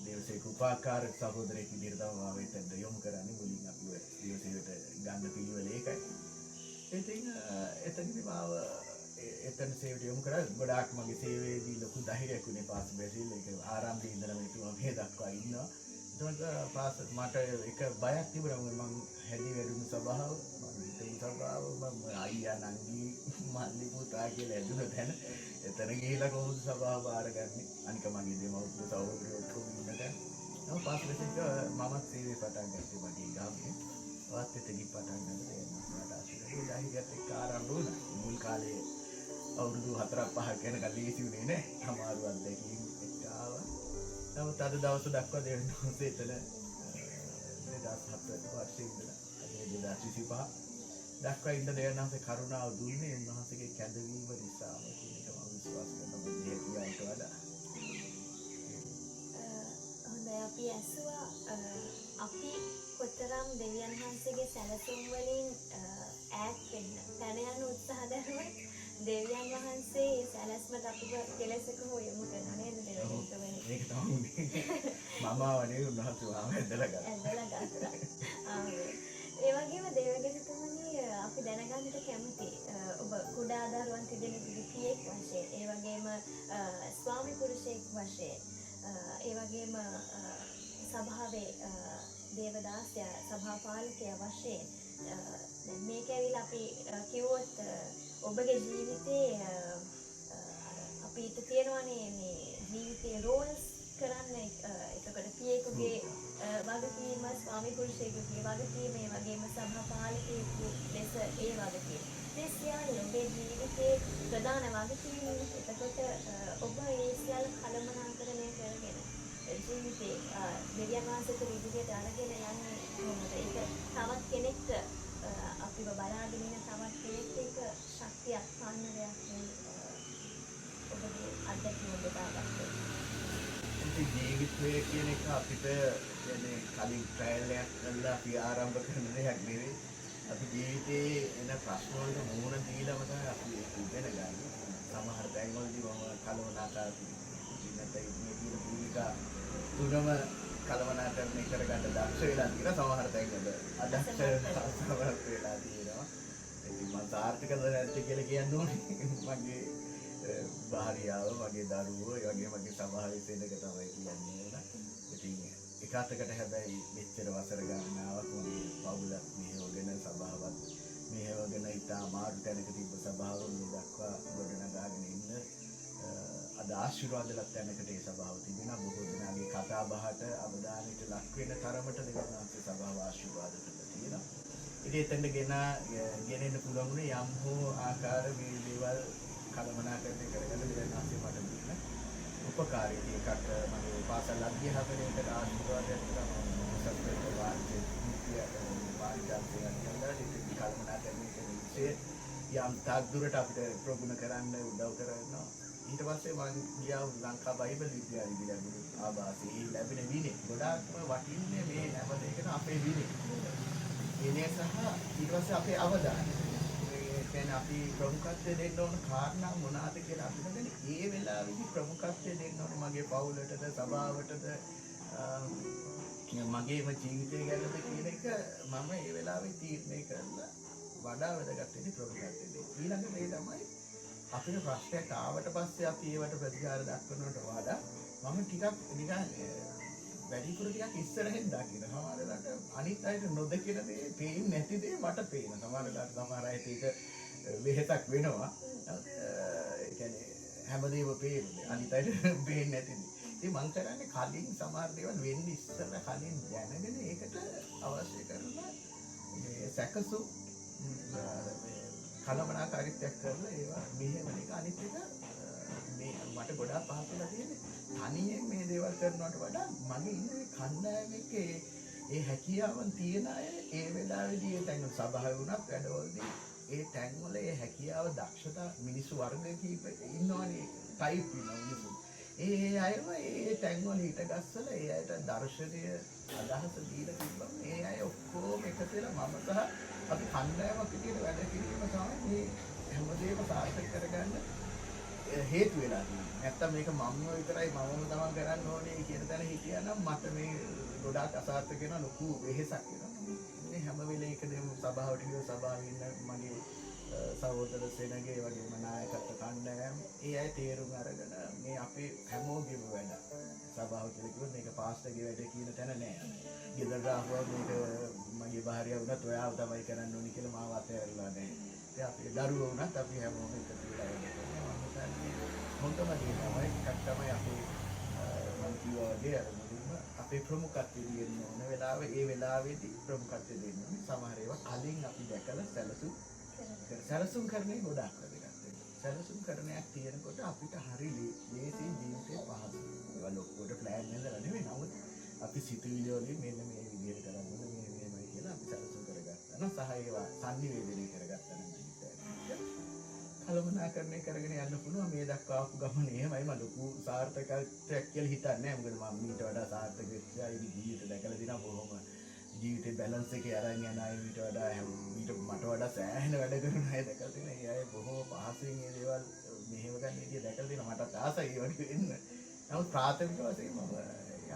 දේවසේවක උපාකාර සහෝදරයෙක් විදිහට තමයි මාව එතනට යොමු කරන්නේ. මුලින් අපිව දේවසේවකට ගන්න පිළිවෙල ඒකයි. ඉතින් එතනදී මාව එතන සේවයට යොමු කරා. ගොඩාක් මගේ සේවයේදී ලොකු ධෛර්යයක් උනේ පාස් බැසිල්. ඒක ආරම්භයේ ඉඳලා මේ දක්වා ඉන්නවා. ඒකට පාස් මට එක බයක් තිබුණා. මම හැදි වැඩුණු සභාව අයියා නංගි මල්ලි පුතා කියලා ඇදුන තැන එතන ගිහිලා කොහොමද සභාව බාරගන්නේ? අනික මගේ දෙමව්පිය සහෝදරයෝ ඔක්කොම ඉන්න තැන. නම පාස් වෙසිට මමත් සේවය පටන් ගත්තේ මගේ ගාමේ. වාත් එතනදි පටන් ගත්තේ මට ආශිර්වාදයි ධෛර්යයත් එක්ක ආරම්භ වුණා. මුල් කාලේ අවුරුදු 4-5 යනකම් ලේසි වුණේ නෑ. අමාරු අත්දැකීම් එක්ක ආවා. නමුත් අද දවස දක්වා දෙවියන් වහන්සේ එතන 2007 වර්ෂයේ ඉඳලා අද 2025 දක්වා ඉන්න දෙවියන් වහන්සේ කරුණාව දුන්නේ උන්වහන්සේගේ කැඳවීම නිසා කියන එක මම විශ්වාස කරනවා. මේ කියන්ට වඩා හොඳයි අපි ඇසුවා අපි කොතරම් දෙවියන් වහන්සේගේ සැලසුම් වලින් ඈත් වෙන්න පැන යන උත්සාහ දරුවත් දෙවියන් වහන්සේ ඒ සැලැස්මට අපිව කෙලෙසක හෝ යොමු කරනවා නේද දෙවියන්? ඒක තමයි මම වනේ උන්වහන්සේ වාම ඇදලා ගත්තා. ඒ වගේම දෙවියන්තුමනි අපි දැනගන්නට කැමති ඔබ කුඩා දරුවන් තිදෙනෙක් පියෙක් වශයෙන්, ඒ වගේම ස්වාමි පුරුෂයෙක් වශයෙන්, ඒ වගේම සභාවේ දේවදාසය සභාපාලකය වශයෙන් දැන් මේක ඇවිල්ලා අපි කිව්වොත් ඔබගේ ජීවිතේ අපිට තියෙනවානේ මේ ජීවිතේ රෝල්ස් කරන්න. එතකොට පියෙකුගේ වගකීම, ස්වාමි පුරුෂයෙකුගේ වගකීම, ඒ වගේම සභාපාලකයෙකු ලෙස ඒ වගකීම. මේ සියල්ල ඔබේ ජීවිතේ ප්‍රධාන වගකීම්. එතකොට ඔබ ඒ සියල්ල කළමනාකරණය කරගෙන ජීවිතේ දෙවියන් වහන්සේට විදිහට අරගෙන යන්නේ කොහොමද? ඒක තවත් කෙනෙක්ට අපිව බලාගෙන ඉන්න තවත් කෙනෙක්ට ඒක ශක්තියක් පන්නරයක් ඔබගේ අත්දැකීම බෙදාගත්තේ. ජීවිතය කියන එක අපිට කියන්නේ කලින් ට්‍රයල් එකක් කරලා අපි ආරම්භ කරන දෙයක් නෙවෙයි. අපි ජීවිතේ එන ප්‍රශ්න වලට මුහුණ දීලාම තමයි අපි ඉගෙන ගන්න. සමහර තැන්වලදී මම කලවනාකාරී නැත්නම් මේ කියන භූමිකා තුනම කලවනාකරණය කරගන්න දක්ෂ වෙලා තියෙනවා. සමහර තැන්වල අදක්ෂ සමහර වෙලා තියෙනවා. ඉතින් මම සාර්ථකද නැද්ද කියලා කියන්න ඕනේ. මගේ භාර්යාව, මගේ දරුවෝ, ඒ වගේම මගේ සභාවේ සෙනඟ තමයි කියන්නේ නේද? ඉතින් එකකට හැබැයි මෙච්චර වසර ගණනාවක් මගේ පවුලක් මෙහෙවගෙන සභාවත් මෙහෙවගෙන ඉතා අමාරු තැනක තිබ්බ සභාව මේ දක්වා ගොඩනගාගෙන ඉන්න අද ආශිර්වාදලත් තැනකට ඒ සභාව තිබෙනවා. බොහෝ දෙනාගේ කතා බහට අවධානයට ලක් වෙන තරමට දෙවියන්ගේ සභාව ආශිර්වාද කරලා තියෙනවා. ඉතින් එතෙන්ද ගෙනෙන්න පුළුවන් යම් හෝ ආකාර මේ දේවල් කළමනාකරණය කරගන්න දෙවියන්ගේ මට දුන්න උපකාරී එකක්. මගේ පාසල් අධ්‍යාපනයේට ආශිර්වාදයක් තමයි සත්‍යයට වාර්ෂික පාරිචාර්යයක් කරලා ඉතින් කළමනාකරණය කරන යම් තාක් දුරට අපිට ප්‍රගුණ කරන්න උදව් කරනවා. ඊට පස්සේ මම ගියා ලංකා බයිබල් විද්‍යාලය ලැබුණු ආభాසයේ ලැබෙන විනේ ගොඩාක්ම වටින්නේ මේ හැම දෙයකම අපේ විනේ. විනේ සහ ඊට පස්සේ අපේ අවධානය. ඒ කියන්නේ අපි ප්‍රමුඛත්වය දෙන්න ඕන කාරණා මොනවාද කියලා අපි හිතන්නේ ඒ වෙලාවේදී ප්‍රමුඛත්වය දෙන්න ඕන මගේ පවුලටද සභාවටද මගේම ජීවිතය ගැනද කියන එක මම ඒ වෙලාවේ තීරණය කරලා වඩා වැදගත් වෙන්නේ ප්‍රමුඛත්වය දෙන්න. ඊළඟ දේ තමයි අපිට ප්‍රශ්නයක් ආවට පස්සේ අපි ඒවට ප්‍රතිචාර දක්වනවට වඩා මම ටිකක් නිකන් වැඩිපුර ටිකක් ඉස්සරහින් දකින්න. සමහරවිට අනිත් අයට නොදකින දේ, පේන්නේ නැති දේ මට පේනවා. සමහර අයට ඒක වෙහෙසක් වෙනවා. ඒ කියන්නේ හැමදේම පේන්නේ. අනිත් අයට පේන්නේ නැති දේ. ඉතින් මම කරන්නේ කලින් සමහර දේවල් වෙන්නේ ඉස්සර කලින් දැනගෙන ඒකට අවශ්‍ය කරන මේ සැකසු කලමනාකාරීත්වයක් කරලා ඒවා මෙහෙවන එක. අනිත් එක මේ මට ගොඩාක් පහසුලා තියෙන්නේ තනියෙන් මේ දේවල් කරනවට වඩා මගේ ඉන්න මේ කණ්ඩායමේ ඒ හැකියාවන් තියෙන අය ඒ වෙලාවේදී ඒ තැන් සභාවේ වුණත් වැඩවලදී ඒ තැන් වල ඒ හැකියාව දක්ෂතා මිනිස්සු වර්ග කීප ඉන්නවනේ ටයිප් වෙන මිනිස්සු. ඒ අයම ඒ තැන් වල හිට ගස්සලා ඒ අයට දර්ශනය අදහස දීලා තිබ්බම ඒ අය ඔක්කොම එකතු වෙලා මම සහ අපි කණ්ඩායමක් විදියට වැඩ කිරීම තමයි මේ හැමදේම සාර්ථක කරගන්න හේතු වෙලා තියෙන්නේ. නැත්තම් මේක මම විතරයි මමම තමයි කරන්න ඕනේ කියන තැන හිටියනම් මට මේ ගොඩාක් අසාර්ථක වෙන ලොකු වෙහෙසක් වෙනවා. මේ හැම වෙලේකදීම සභාවට ගිය සභාවේ ඉන්න මගේ සහෝදර සෙනගේ වගේම නායකත්ව කණ්ඩායම් ඒ අය තේරුම් අරගෙන මේ අපේ හැමෝගෙම වැඩ. සභාව කියලා කිව්වොත් මේක පාස්ටර්ගේ වැඩ කියන තැන නෑ. ගෙදර ආවම මේක මගේ භාර්යාව වුණත් ඔයාව තමයි කරන්න ඕනේ කියලා මාව අතහැරලා නෑ. ඒ අපේ දරුවෝ වුණත් අපි හැමෝම එකතු වෙලා වැඩ කරනවා. හොඳම දේ තමයි එකක් තමයි අපේ මම කිව්වා වගේ අර මුලින්ම අපේ ප්‍රමුඛත්වය දෙන්න ඕන වෙලාවෙ ඒ වෙලාවේදී ප්‍රමුඛත්වය දෙන්න ඕනේ. සමහර ඒවා කලින් අපි දැකලා සැලසුම් කරන්නේ ගොඩාක් වැදගත්. සැලසුම් කරනයක් තියෙනකොට අපිට හරි ලේසි ජීවිතේ පහසුයි. ඒවා ලොකුවට ප්ලෑන් කරලා නෙවෙයි. නමුත් අපි සිතුවිලි වලින් මෙන්න මේ විදිහට කරන්න ඕනේ මේමයි කියලා අපි සැලසුම් කරගත්තා නම් සහ ඒවා sannivedana කරගත්තා නම් කලමනාකරණය කරගෙන යන්න පුළුවන්. මේ දක්වා ආපු ගමන එහෙමයි. මම ලොකු සාර්ථකත්වයක් කියලා හිතන්නේ නැහැ. මොකද මම ඊට වඩා සාර්ථක වෙච්ච ජීවිත දැකලා දිනා බොහොම ජීවිතේ බැලන්ස් එකේ අරන් යන අය ඊට වඩා මට වඩා සෑහෙන වැඩ කරන අය දැකලා තියෙනවා. ඒ අය බොහොම පහසුවෙන් මේ දේවල් මෙහෙම ගන්න විදිය දැකලා තියෙනවා. මටත් ආසයි ඒ වගේ වෙන්න. නමුත් ප්‍රාථමික වශයෙන් මම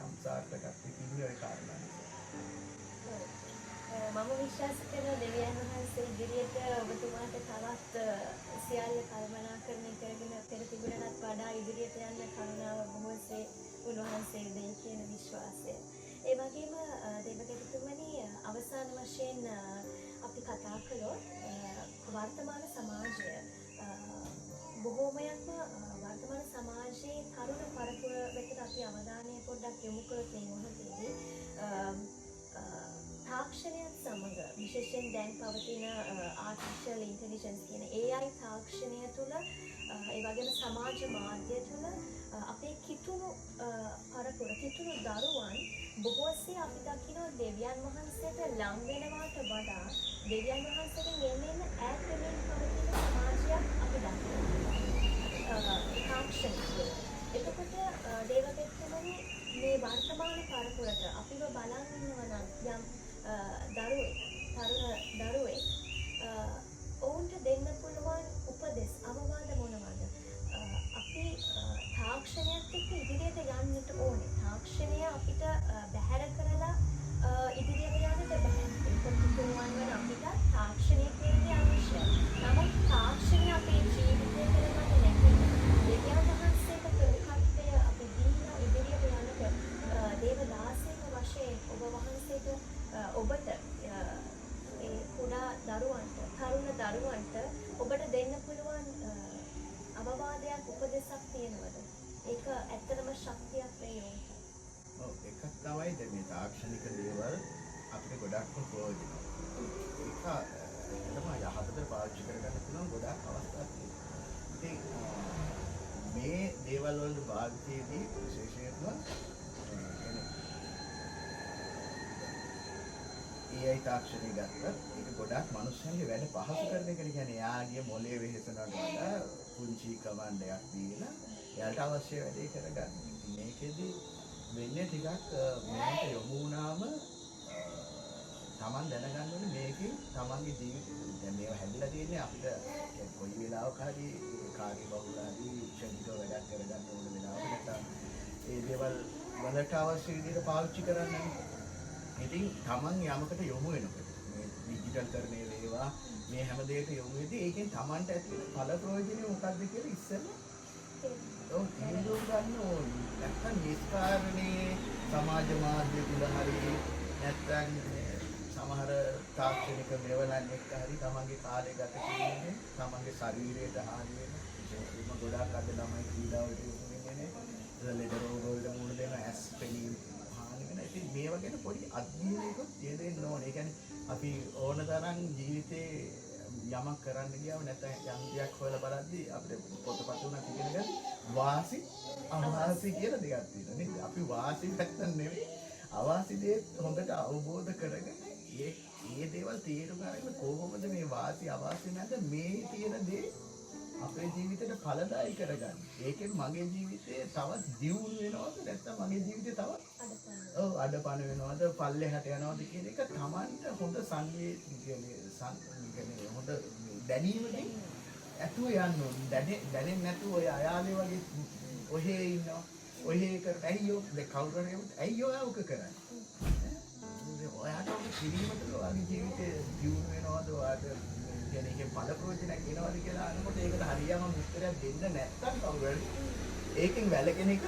යම් සාර්ථකත්වයක් ඉන්නේ ඒ කාරණා නිසා. මම විශ්වාස කරන දෙවියන් වහන්සේ ඉදිරියට ඔබතුමාට තවත් සියල්ල කල්පනාකරණය කරගෙන පෙර තිබුණටත් වඩා ඉදිරියට යන්න කරුණාව බොහෝසේ උන්වහන්සේ දෙයි කියන විශ්වාසය. ඒ වගේම දෙවගතුමනි අවසාන වශයෙන් අපි කතා කළොත් වර්තමාන සමාජය බොහෝමයක්ම වර්තමාන සමාජයේ තරුණ පරපුර වෙත අපි අවධානය පොඩ්ඩක් යොමු කළොත් මේ මොහොතේදී තාක්ෂණයත් සමග විශේෂයෙන් දැන් පවතින ආර්ටිෆිෂල් ඉන්ටෙලිජන්ස් කියන AI තාක්ෂණය තුළ ඒ වගේම සමාජ මාධ්‍ය තුළ අපේ කිතුණු පරපුර කිතුණු දරුවන් බොහෝසේ අපි දකිනවා දෙවියන් වහන්සේට ලං වෙනවාට වඩා දෙවියන් වහන්සේගෙන් එන්න ඈත් වෙමින් පවතින සමාජයක් අපි දකිනවා තාක්ෂණය තුළ. එතකොට දේවදත්තමනි මේ වර්තමාන පරපුරට අපිව බලන් ඉන්නවා නම් යම් තරුණ දරුවෙක් ඔවුන්ට දෙන්න පුළුවන් උපදෙස් අවවාද මොනවද? අපි තාක්ෂණයත් එක්ක ඉදිරියට යන්නට ඕනේ. තාක්ෂණය අපිට බැහැර කරලා ඉදිරියට යන්නට බෑ. ඒක පුදුමවන් වන අපිට තාක්ෂණය කියන්නේ අවශ්‍යයි. නමුත් තාක්ෂණය අපේ ජීවිතේ කරගන්න නැති දෙවියන් වහන්සේට ප්‍රමුඛත්වය අපි දීලා ඉදිරියට යන්නට දේවදාසයෙක් වශයෙන් ඔබ වහන්සේට ඔබට ඒ කුඩා දරුවන්ට තරුණ දරුවන්ට ඔබට දෙන්න පුළුවන් අවවාදයක් උපදෙසක් තියෙනවද? ඒක ඇත්තටම ශක්තියක් වෙයි. ඔව් එකක් තමයි දැන් මේ තාක්ෂණික දේවල් අපිට ගොඩක්ම ප්‍රයෝජනවත්. ඒක තමයි යහපතට පාවිච්චි කරගන්න පුළුවන් ගොඩක් අවස්ථා තියෙනවා. ඉතින් මේ දේවල් වලට භාවිතයේදී විශේෂයෙන්ම AI තාක්ෂණය ගත්තත් ඒක ගොඩක් මිනිස්සුන්ගේ වැඩ පහසු කරන එක. කියන්නේ යාගේ මොලේ වෙහෙසනකට වඩා පුංචි කමාන්ඩයක් දීලා එයාට අවශ්‍ය වැඩේ කරගන්න. ඉතින් මේකෙදි වෙන්නේ ටිකක් මේකට යොමු වුණාම Taman දැනගන්න ඕනේ මේකේ Tamanගේ ජීවිතේ දැන් මේවා හැදිලා තියෙන්නේ අපිට කොයි වෙලාවක හරි කාර්ය බහුලදී ශනිකව වැඩක් කරගන්න ඕන වෙලාවක නැත්නම් ඒ දේවල් වලට අවශ්‍ය විදිහට පාවිච්චි කරන්න. ඉතින් Taman යමකට යොමු වෙනකොට මේ ඩිජිටල් කරන්නේ වේවා මේ හැම දෙයකට යොමු වෙද්දී ඒකෙන් Tamanට ඇති වෙන ඵල ප්‍රයෝජනෙ මොකක්ද කියලා ඉස්සෙල්ලා තේරුම් ගන්න ඕනේ. නැත්නම් නිස්කාරණේ සමාජ මාධ්‍ය තුල හරි නැත්නම් සමහර තාක්ෂණික මෙවලන් එක්ක හරි තමන්ගේ කාලය ගත කිරීමෙන් තමන්ගේ ශරීරයට හානි වෙන විශේෂයෙන්ම ගොඩාක් අද ළමයි ක්‍රීඩාවලට යොමු වෙන්නේ නැහැ. ලෙඩ රෝග වලට මුහුණ දෙන ඇස් පෙනීම හානි වෙන. ඉතින් මේවා ගැන පොඩි අධ්‍යයනයකුත් තියෙන්න ඕනේ. ඒ කියන්නේ අපි ඕන තරම් ජීවිතේ යමක් කරන්න ගියාම නැත්නම් යම් දෙයක් හොයලා බලද්දී අපිට පොතපත උනත් ඉගෙන ගන්න වාසි අවාසි කියලා දෙකක් තියෙනවා නේද? අපි වාසි පැත්ත නෙවෙයි අවාසි දේ හොඳට අවබෝධ කරගෙන ඒ දේවල් තේරුම් ගන්න කොහොමද මේ වාසි අවාසි නැද මේ තියෙන දේ අපේ ජීවිතේට ඵලදායී කරගන්න. ඒකෙන් මගේ ජීවිතේ තවත් දියුණු වෙනවද නැත්නම් මගේ ජීවිතේ තවත් අඩපණ වෙනවද පල්ලෙහාට යනවද කියන එක Tamanට හොඳ සංවේ කියන්නේ හොඳ දැනීමකින් ඇතුව යන්න ඕනේ. දැනෙන්නේ නැතුව ඔය අයාලේ වගේ ඔහේ ඉන්නවා. ඔහේ කර ඇයියෝ කවුරු හරි ඇයියෝ ආවක කරන්නේ. ඔයාට ඔක කිරීමට ඔයාගේ ජීවිතේ දියුණු වෙනවද ඔයාට කියන්නේ ඒකේ ඵල ප්‍රයෝජනයක් එනවද කියලා අහනකොට ඒකට හරියම උත්තරයක් දෙන්න නැත්නම් කවුරු හරි ඒකෙන් වැළකෙන එක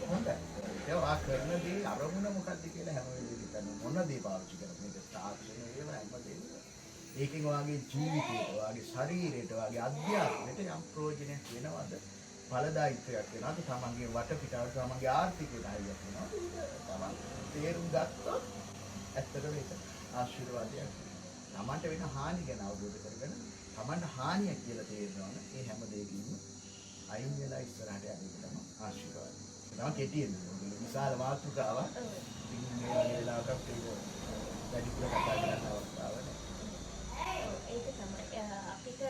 හොඳයි. ඒක වා කරන දේ අරමුණ මොකක්ද කියලා හැම වෙලේම හිතන්න මොන දේ පාවිච්චි කරන්නේ මේක තාක්ෂණය ඒව හැමදේම ඒකෙන් ඔයාගේ ජීවිතයට ඔයාගේ ශරීරයට ඔයාගේ අධ්‍යාත්මයට යම් ප්‍රයෝජනයක් වෙනවද ඵලදායීත්වයක් වෙනවද තමන්ගේ වටපිටාවට තමන්ගේ ආර්ථිකයට හරියක් වෙනවද තමන් තේරුම් ගත්තොත් ඇත්තටම ඒක ආශිර්වාදයක්. තමන්ට වෙන හානි ගැන අවබෝධ කරගෙන තමන්ට හානියක් කියලා තේරෙනවනේ ඒ හැම දෙයකින්ම අයින් වෙලා ඉස්සරහට යන එක තමයි ආශිර්වාදය. ඒක කෙටියෙන් විශාල මාතෘකාවක්. ඉතින් මේ වෙලාවකට ඒක වැඩිපුර කතා කරන්න අවස්ථාවක් නැහැ. ඒක තමයි අපිට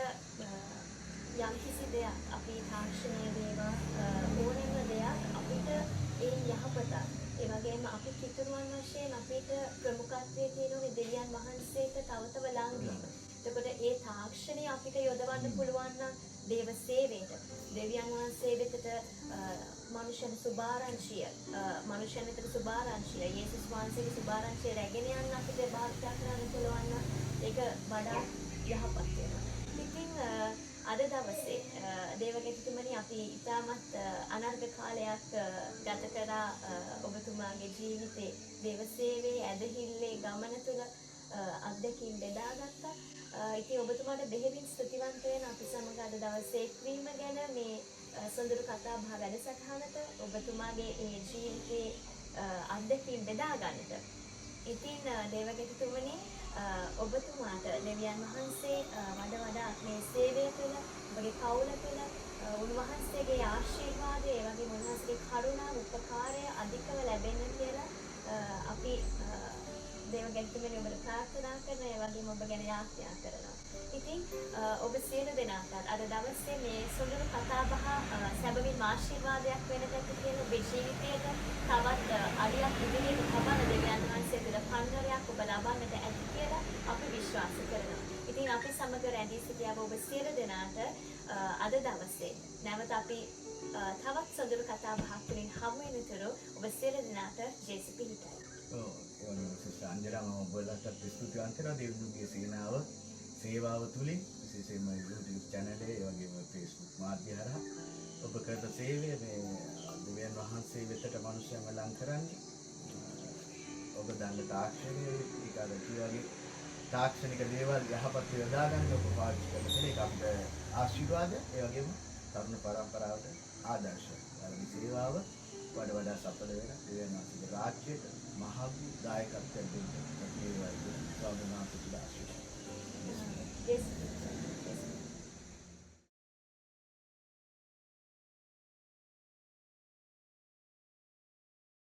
යම් කිසි දෙයක් අපි තාක්ෂණය වේවා ඕනෙම දෙයක් අපිට ඒ යහපත ඒ වගේම අපි පිටුරුවන් වශයෙන් අපිට ප්‍රමුඛත්වයේ තියෙන දෙවියන් වහන්සේට තව ළඟ වීම. එතකොට ඒ තාක්ෂණය අපිට යොදවන්න පුළුවන් නම් දේව සේවයට දෙවියන් වහන්සේ වෙතට මනුෂ්‍යන සුභාරංචිය මනුෂ්‍යන වෙතට සුභාරංචිය යේසුස් වහන්සේගේ සුභාරංචිය රැගෙන යන්න අපිට භාවිත කරන්න පුළුවන් නම් ඒක වඩා යහපත් වෙනවා. ඉතින් අද දවසේ දේවගතිතුමනි අපි ඉතාමත් අනර්ඝ කාලයක් ගත කරා ඔබතුමාගේ ජීවිතේ දේව සේවයේ ඇදහිල්ලේ ගමන තුළ අත්දැකීම් බෙදාගත්තා. ඉතින් ඔබතුමාට බෙහෙවින් ස්තුතිවන්ත වෙන අපි සමග අද දවසේ එක්වීම ගැන මේ සොඳුරු කතා බහ වැඩසටහනට ඔබතුමාගේ ඒ ජීවිතේ අත්දැකීම් බෙදා ගන්නට. ඉතින් දේවගතිතුමනි ඔබතුමාට දෙවියන් වහන්සේ වඩා මේ සේවය තුළ ඔබගේ පවුල තුළ උන්වහන්සේගේ ආශිර්වාදය ඒ වගේම උන්වහන්සේගේ කරුණාව උපකාරය අධිකව ලැබෙන්න කියලා අපි දේවගතිතුමනි ඔබට ප්‍රාර්ථනා කරන ඒ වගේම ඔබ ගැන යාඥා කරනවා. ඉතින් ඔබ සියලු දෙනාට අද දවසේ මේ සොඳුරු කතා බහ සැබවින්ම ආශිර්වාදයක් වෙනට ඇති කියන ඔබේ ජීවිතයට තවත් අඩියක් ඉදිරියට තබන දෙවියන් වහන්සේ තුළ පන්නරයක් ඔබ ලබන්නට ඇති කියලා අපි විශ්වාස කරනවා. ඉතින් අපි සමග රැඳී සිටියව ඔබ සියලු දෙනාට අද දවසේ නැවත අපි තවත් සොඳුරු කතා බහක් තුළින් හමු වෙනතුරු ඔබ සියලු දෙනාට ජේසු පිහිටයි. අන්ජරම ඔබලට ස්තුතිවන්ත කරනවා දෙවියන්ගේ සේනාව සේවාව තුලින් විශේෂයෙන්ම YouTube channel එකේ ඒ වගේම Facebook මාධ්‍ය හරහා ඔබ කරන සේවය මේ දෙවියන් වහන්සේ වෙතට මිනිස්යන්ව ලං කරන්නේ ඔබ දන්න තාක්ෂණය ඒක අර වගේ තාක්ෂණික දේවල් යහපත් යොදා ගන්න ඔබ පාවිච්චි කරන එක අපිට ආශිර්වාදයක් ඒ වගේම තරුණ පරම්පරාවට ආදර්ශයක්. ඒ සේවාව වඩා සඵල වෙන දෙවියන් වහන්සේගේ රාජ්‍යයට මහත් දායකත්වයක් දෙන්න.